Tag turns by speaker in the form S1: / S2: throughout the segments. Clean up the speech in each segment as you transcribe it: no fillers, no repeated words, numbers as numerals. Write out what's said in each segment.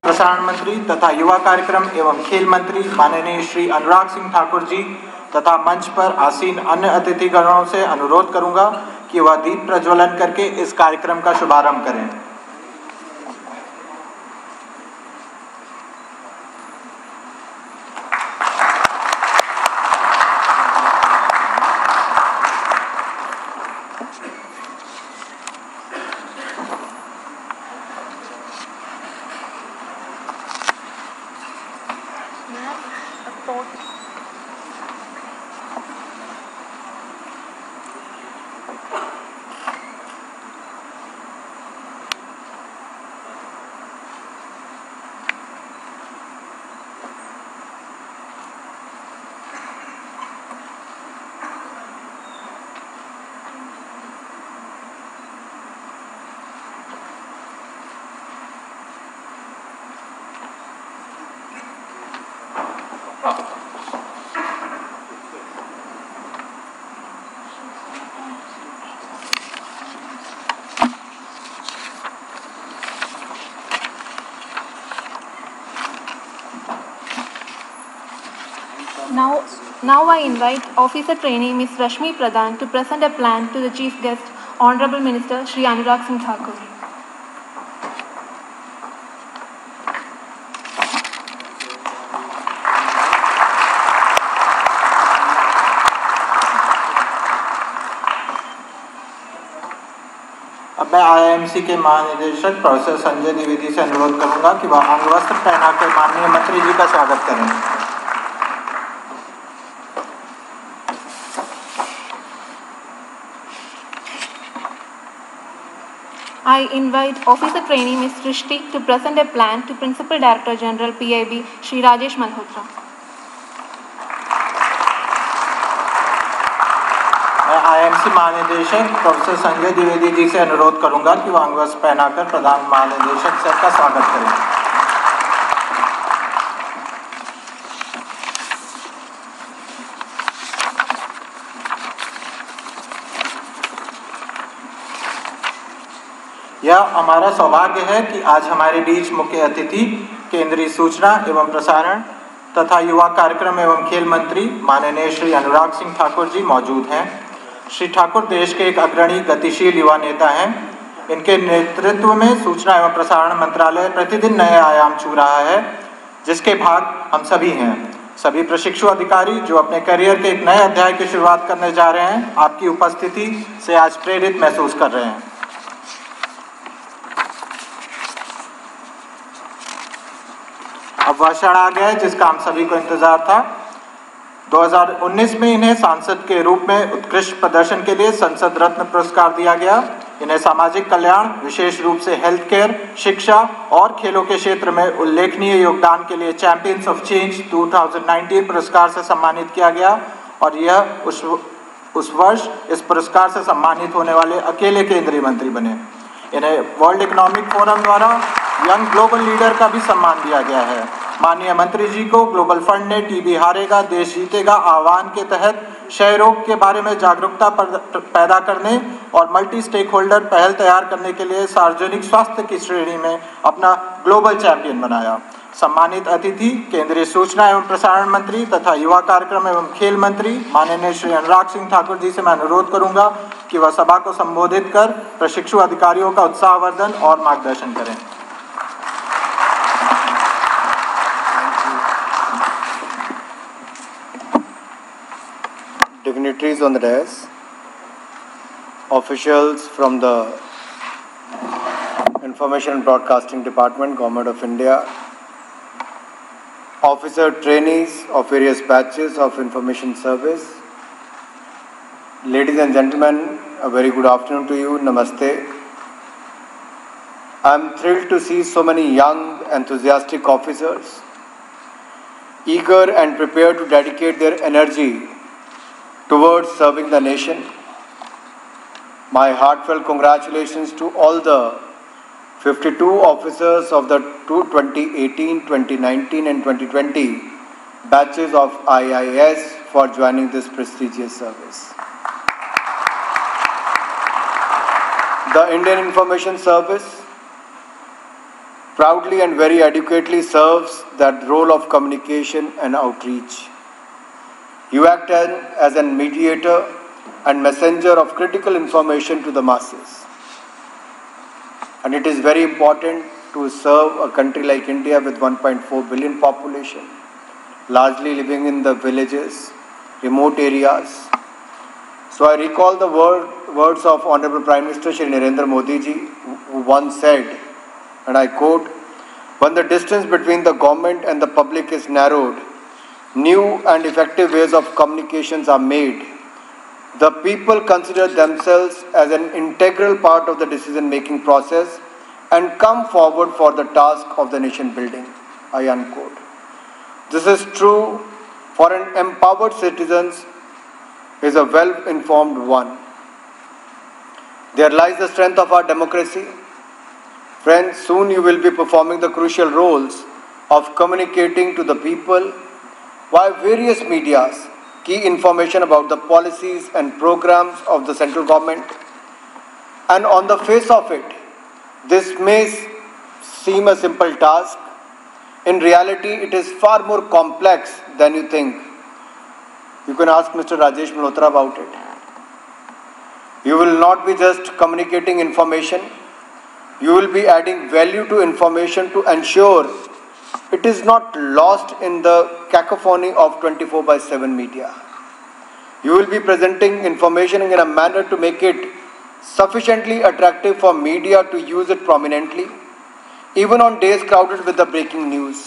S1: प्रसारण मंत्री तथा युवा कार्यक्रम एवं खेल मंत्री माननीय श्री अनुराग सिंह ठाकुर जी तथा मंच पर आसीन अन्य अतिथिगणों से अनुरोध करूंगा कि वह दीप प्रज्वलन करके इस कार्यक्रम का शुभारंभ करें।
S2: Now I invite Officer Trainee Ms. Rashmi Pradhan to present a plan to the Chief Guest, Honorable Minister Shri Anurag Singh Thakur.
S1: अब मैं IIMC के महानिदेशक प्रोफेसर संजय द्विवेदी से अनुरोध करूंगा कि वह अंगवस्त्र पहनाकर माननीय मंत्री जी का स्वागत करें।
S2: I invite Officer Trainee Ms. Srishti to present a plan to Principal Director General PIB Shri Rajesh Malhotra.
S1: मैं IIMC महानिदेशक प्रोफेसर संजय द्विवेदी जी से अनुरोध करूंगा कि वह अंगवस्त्र पहनाकर प्रधान महानिदेशक सर का स्वागत करें। यह हमारा सौभाग्य है कि आज हमारे बीच मुख्य अतिथि केंद्रीय सूचना एवं प्रसारण तथा युवा कार्यक्रम एवं खेल मंत्री माननीय श्री अनुराग सिंह ठाकुर जी मौजूद हैं। श्री ठाकुर देश के एक अग्रणी गतिशील युवा नेता हैं। इनके नेतृत्व में सूचना एवं प्रसारण मंत्रालय प्रतिदिन नए आयाम छू रहा है, जिसके भाग हम सभी हैं। सभी प्रशिक्षु अधिकारी जो अपने करियर के एक नए अध्याय की शुरुआत करने जा रहे हैं, आपकी उपस्थिति से आज प्रेरित महसूस कर रहे हैं। अब वह क्षण आ गया है जिसका हम सभी को इंतजार था। 2019 में इन्हें सांसद के रूप में उत्कृष्ट प्रदर्शन के लिए संसद रत्न पुरस्कार दिया गया। इन्हें सामाजिक कल्याण, विशेष रूप से हेल्थ केयर, शिक्षा और खेलों के क्षेत्र में उल्लेखनीय योगदान के लिए चैंपियंस ऑफ चेंज 2019 पुरस्कार से सम्मानित किया गया और यह उस वर्ष इस पुरस्कार से सम्मानित होने वाले अकेले केंद्रीय मंत्री बने। इन्हें वर्ल्ड इकोनॉमिक फोरम द्वारा यंग ग्लोबल लीडर का भी सम्मान दिया गया है। माननीय मंत्री जी को ग्लोबल फंड ने टीबी हारेगा देश जीतेगा आह्वान के तहत क्षय रोग के बारे में जागरूकता पैदा करने और मल्टी स्टेक होल्डर पहल तैयार करने के लिए सार्वजनिक स्वास्थ्य की श्रेणी में अपना ग्लोबल चैंपियन बनाया। सम्मानित अतिथि केंद्रीय सूचना एवं प्रसारण मंत्री तथा युवा कार्यक्रम एवं खेल मंत्री माननीय श्री अनुराग सिंह ठाकुर जी से मैं अनुरोध करूंगा कि वह सभा को संबोधित कर प्रशिक्षु अधिकारियों का उत्साहवर्धन और मार्गदर्शन करें।
S3: Dignitaries on the dais, officials from the Information and Broadcasting Department, Government of India, officer trainees of various batches of Information Service, ladies and gentlemen, a very good afternoon to you. Namaste. I am thrilled to see so many young, enthusiastic officers, eager and prepared to dedicate their energy towards serving the nation. My heartfelt congratulations to all the 52 officers of the 2018, 2019 and 2020 batches of IIS for joining this prestigious service. The Indian Information Service proudly and very adequately serves that role of communication and outreach. You act as a mediator and messenger of critical information to the masses. And it is very important to serve a country like India with 1.4 billion population, largely living in the villages, remote areas. So I recall the words of Honorable Prime Minister Shri Narendra Modi ji, who once said, and I quote, "When the distance between the government and the public is narrowed, new and effective ways of communications are made. The people consider themselves as an integral part of the decision-making process and come forward for the task of the nation building." I unquote. This is true for an empowered citizen is a well-informed one. There lies the strength of our democracy. Friends, soon you will be performing the crucial roles of communicating to the people via various medias key information about the policies and programs of the central government. And on the face of it, this may seem a simple task. In reality, it is far more complex than you think. You can ask Mr. Rajesh Malhotra about it. You will not be just communicating information. You will be adding value to information to ensure it is not lost in the cacophony of 24/7 media. You will be presenting information in a manner to make it sufficiently attractive for media to use it prominently, even on days crowded with the breaking news.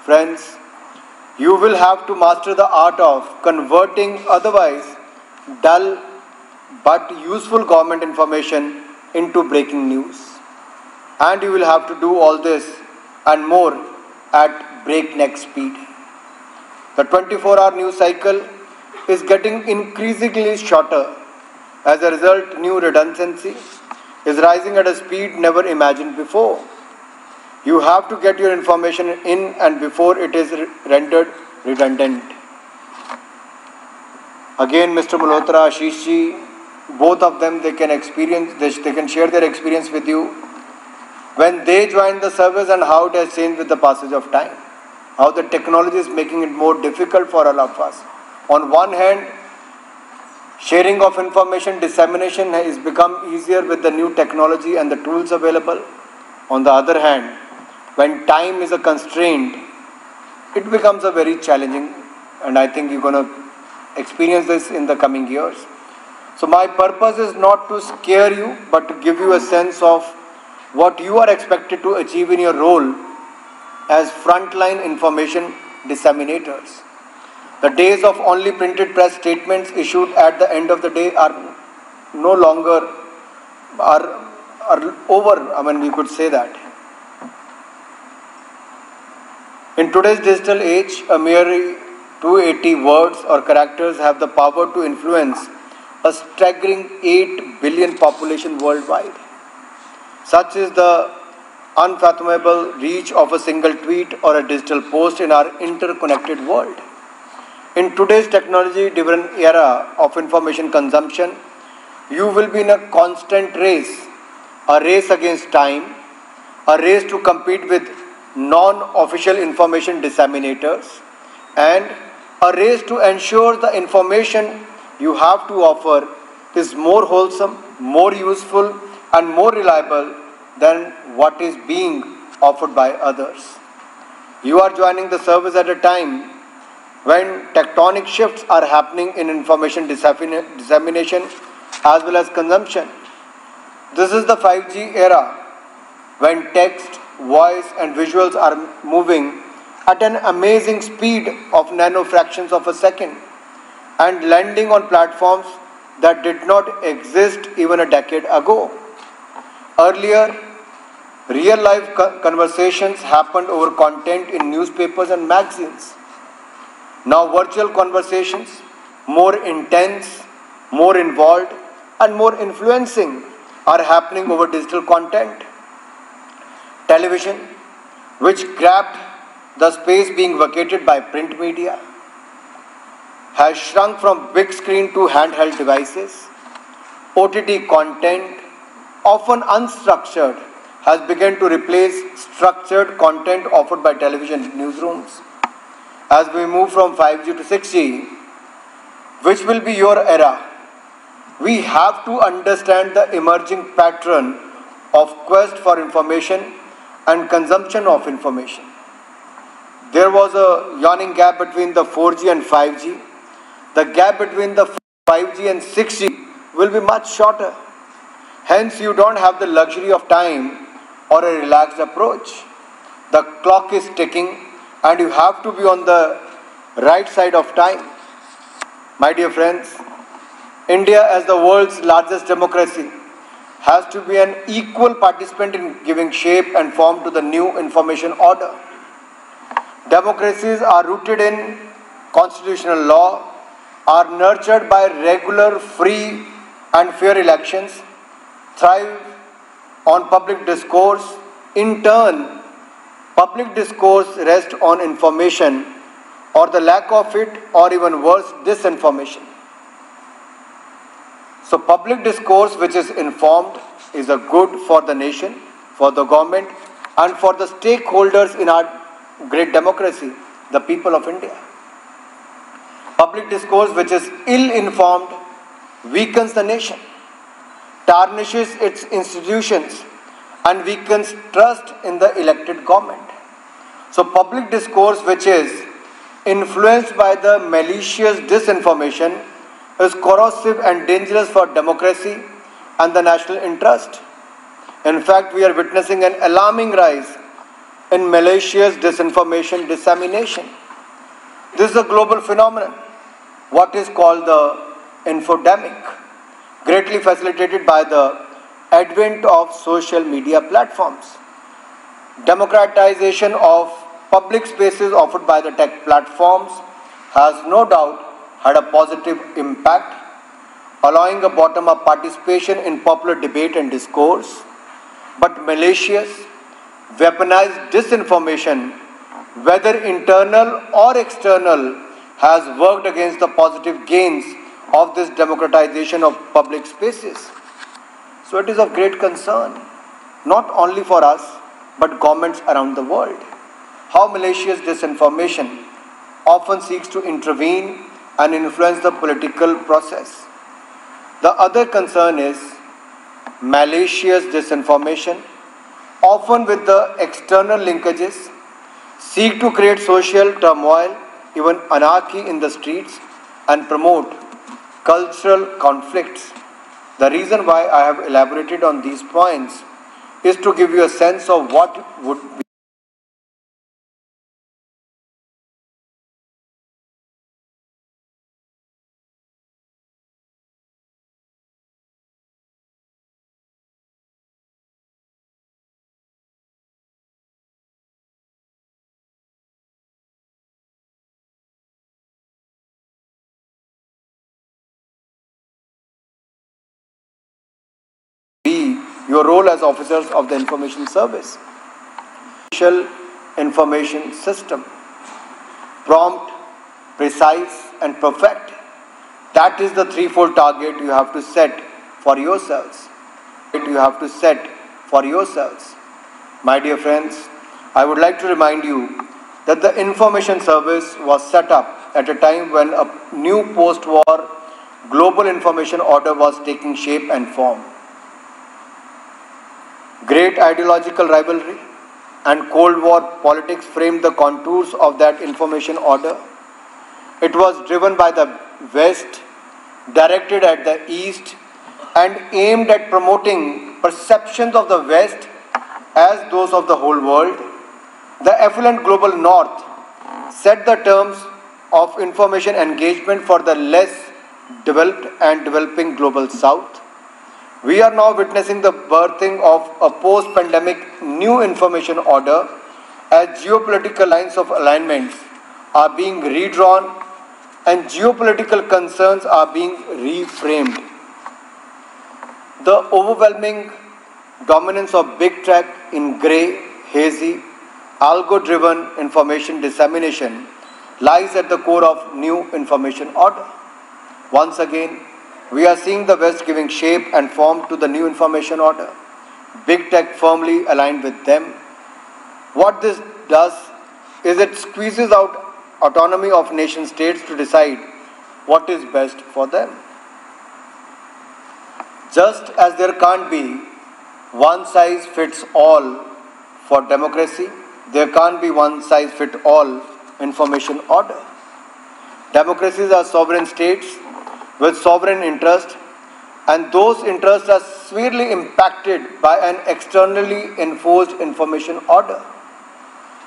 S3: Friends, you will have to master the art of converting otherwise dull but useful government information into breaking news. And you will have to do all this and more at breakneck speed. The 24-hour news cycle is getting increasingly shorter. As a result, new redundancy is rising at a speed never imagined before. You have to get your information in and before it is rendered redundant. Again, Mr. Malhotra, Ashish ji, both of them, they can share their experience with you when they joined the service and how it has changed with the passage of time. How the technology is making it more difficult for all of us. On one hand, sharing of information, dissemination has become easier with the new technology and the tools available. On the other hand, when time is a constraint, it becomes a very challenging, and I think you're going to experience this in the coming years. So my purpose is not to scare you, but to give you a sense of what you are expected to achieve in your role as frontline information disseminators. The days of only printed press statements issued at the end of the day are no longer are over. I mean, we could say that. In today's digital age, a mere 280 words or characters have the power to influence a staggering 8 billion population worldwide. Such is the unfathomable reach of a single tweet or a digital post in our interconnected world. In today's technology-driven era of information consumption, you will be in a constant race, a race against time, a race to compete with non-official information disseminators, and a race to ensure the information you have to offer is more wholesome, more useful, and more reliable than what is being offered by others. You are joining the service at a time when tectonic shifts are happening in information dissemination as well as consumption. This is the 5G era, when text, voice, and visuals are moving at an amazing speed of nanofractions of a second and landing on platforms that did not exist even a decade ago. Earlier, real-life conversations happened over content in newspapers and magazines. Now virtual conversations, more intense, more involved, and more influencing, are happening over digital content. Television, which grabbed the space being vacated by print media, has shrunk from big screen to handheld devices. OTT content, often unstructured, has begun to replace structured content offered by television newsrooms. As we move from 5G to 6G, which will be your era, we have to understand the emerging pattern of quest for information and consumption of information. There was a yawning gap between the 4G and 5G. The gap between the 5G and 6G will be much shorter. Hence, you don't have the luxury of time or a relaxed approach. The clock is ticking and you have to be on the right side of time. My dear friends, India as the world's largest democracy has to be an equal participant in giving shape and form to the new information order. Democracies are rooted in constitutional law, are nurtured by regular, free and fair elections, thrive on public discourse. In turn, public discourse rests on information or the lack of it, or even worse, disinformation. So public discourse which is informed is a good for the nation, for the government and for the stakeholders in our great democracy, the people of India. Public discourse which is ill-informed weakens the nation, tarnishes its institutions and weakens trust in the elected government. So public discourse which is influenced by the malicious disinformation is corrosive and dangerous for democracy and the national interest. In fact, we are witnessing an alarming rise in malicious disinformation dissemination. This is a global phenomenon, what is called the infodemic, greatly facilitated by the advent of social media platforms. Democratization of public spaces offered by the tech platforms has no doubt had a positive impact, allowing a bottom-up participation in popular debate and discourse. But malicious, weaponized disinformation, whether internal or external, has worked against the positive gains of this democratization of public spaces. So it is of great concern, not only for us, but governments around the world, how malicious disinformation often seeks to intervene and influence the political process. The other concern is malicious disinformation, often with the external linkages, seek to create social turmoil, even anarchy in the streets, and promote cultural conflicts. The reason why I have elaborated on these points is to give you a sense of what would be your role as officers of the information service. Initial information system, prompt, precise and perfect. That is the threefold target you have to set for yourselves. My dear friends, I would like to remind you that the information service was set up at a time when a new post-war global information order was taking shape and form. Great ideological rivalry and Cold War politics framed the contours of that information order. It was driven by the West, directed at the East, and aimed at promoting perceptions of the West as those of the whole world. The affluent global North set the terms of information engagement for the less developed and developing global South. We are now witnessing the birthing of a post-pandemic new information order as geopolitical lines of alignments are being redrawn and geopolitical concerns are being reframed. The overwhelming dominance of big tech in grey, hazy, algo-driven information dissemination lies at the core of new information order. Once again, we are seeing the West giving shape and form to the new information order. big tech firmly aligned with them. What this does is it squeezes out autonomy of nation states to decide what is best for them. Just as there can't be one size fits all for democracy, there can't be one size fits all information order. Democracies are sovereign states with sovereign interest, and those interests are severely impacted by an externally enforced information order.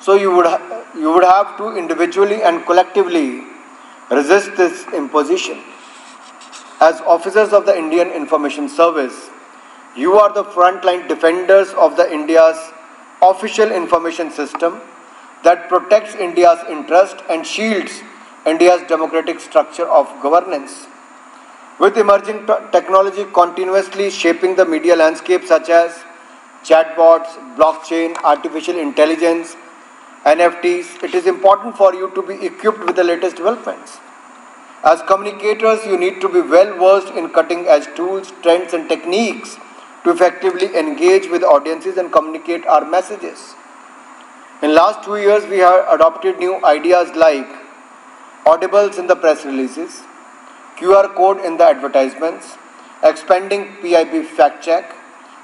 S3: So you would have to individually and collectively resist this imposition. As officers of the Indian Information Service, you are the frontline defenders of the India's official information system that protects India's interest and shields India's democratic structure of governance. With emerging technology continuously shaping the media landscape such as chatbots, blockchain, artificial intelligence, NFTs, it is important for you to be equipped with the latest developments. As communicators, you need to be well versed in cutting edge tools, trends and techniques to effectively engage with audiences and communicate our messages. In last 2 years, we have adopted new ideas like audibles in the press releases, QR code in the advertisements, expanding PIB fact check,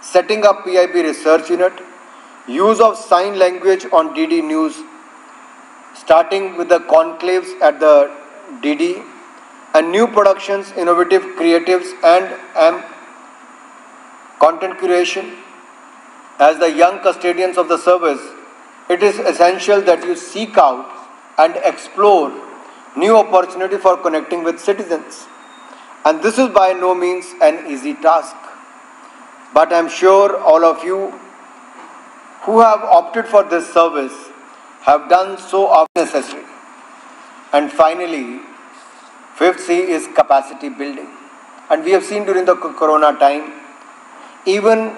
S3: setting up PIB research unit, use of sign language on DD News, starting with the conclaves at the DD, and new productions, innovative creatives and content curation. As the young custodians of the service, it is essential that you seek out and explore new opportunity for connecting with citizens. And this is by no means an easy task. But I am sure all of you who have opted for this service have done so often necessary. And finally, fifth C is capacity building. And we have seen during the corona time, even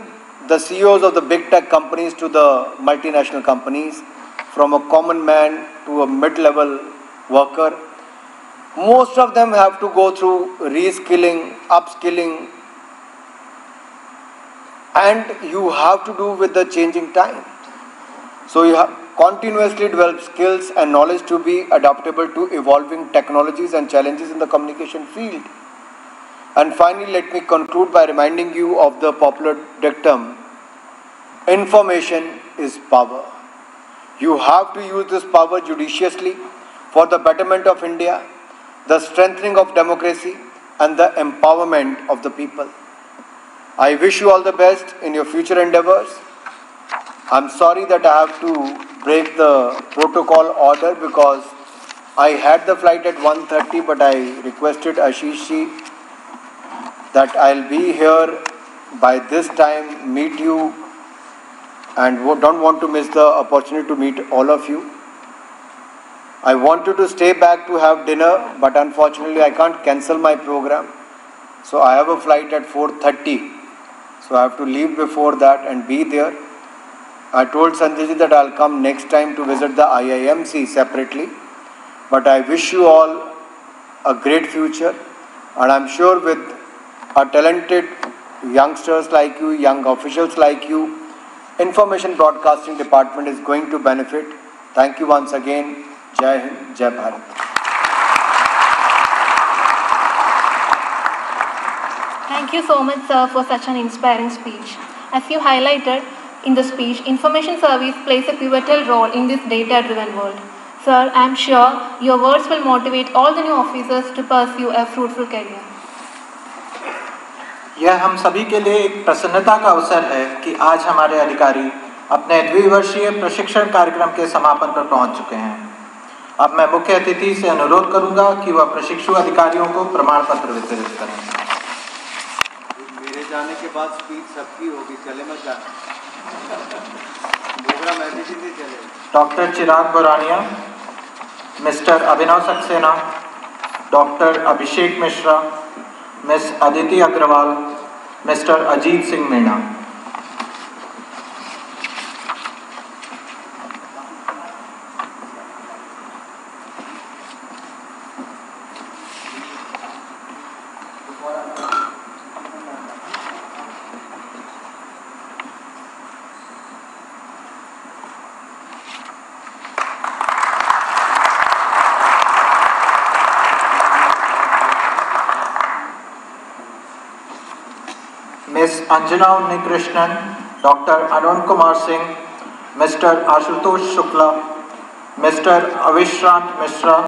S3: the CEOs of the big tech companies to the multinational companies, from a common man to a mid-level worker, most of them have to go through reskilling, upskilling, and you have to do with the changing time. So you have continuously develop skills and knowledge to be adaptable to evolving technologies and challenges in the communication field. And finally, let me conclude by reminding you of the popular dictum, information is power. You have to use this power judiciously for the betterment of India, the strengthening of democracy, and the empowerment of the people. I wish you all the best in your future endeavors. I'm sorry that I have to break the protocol order because I had the flight at 1:30, but I requested Ashish ji that I'll be here by this time, meet you, and don't want to miss the opportunity to meet all of you. I wanted to stay back to have dinner, but unfortunately I can't cancel my program. So I have a flight at 4:30. So I have to leave before that and be there. I told Sanjay ji that I'll come next time to visit the IIMC separately. But I wish you all a great future, and I'm sure with our talented youngsters like you, young officials like you, Information Broadcasting Department is going to benefit. Thank you once again. Jai Hind, Jai Bharat.
S2: Thank you so much, sir, for such an inspiring speech. As you highlighted in the speech, information service plays a pivotal role in this data-driven world. Sir, I am sure your words will motivate all the new officers to pursue a fruitful career.
S1: यह हम सभी के लिए एक प्रसन्नता का अवसर है कि आज हमारे अधिकारी अपने द्विवर्षीय प्रशिक्षण कार्यक्रम के समापन पर पहुंच चुके हैं। अब मैं मुख्य अतिथि से अनुरोध करूंगा कि वह प्रशिक्षु अधिकारियों को प्रमाण पत्र वितरित करें।
S3: मेरे जाने के बाद स्पीच सबकी होगी, चले मत जा। प्रोग्राम ऐसे ही चले।
S1: Doctor Chirag Borania, mister Abhinav Saxena, doctor Abhishek Mishra, miss Aditi Agrawal, mister Ajit Singh Meena. Ms. Anjana Unnikrishnan, Dr. Arun Kumar Singh, Mr. Ashutosh Shukla, Mr. Avishrant Mishra,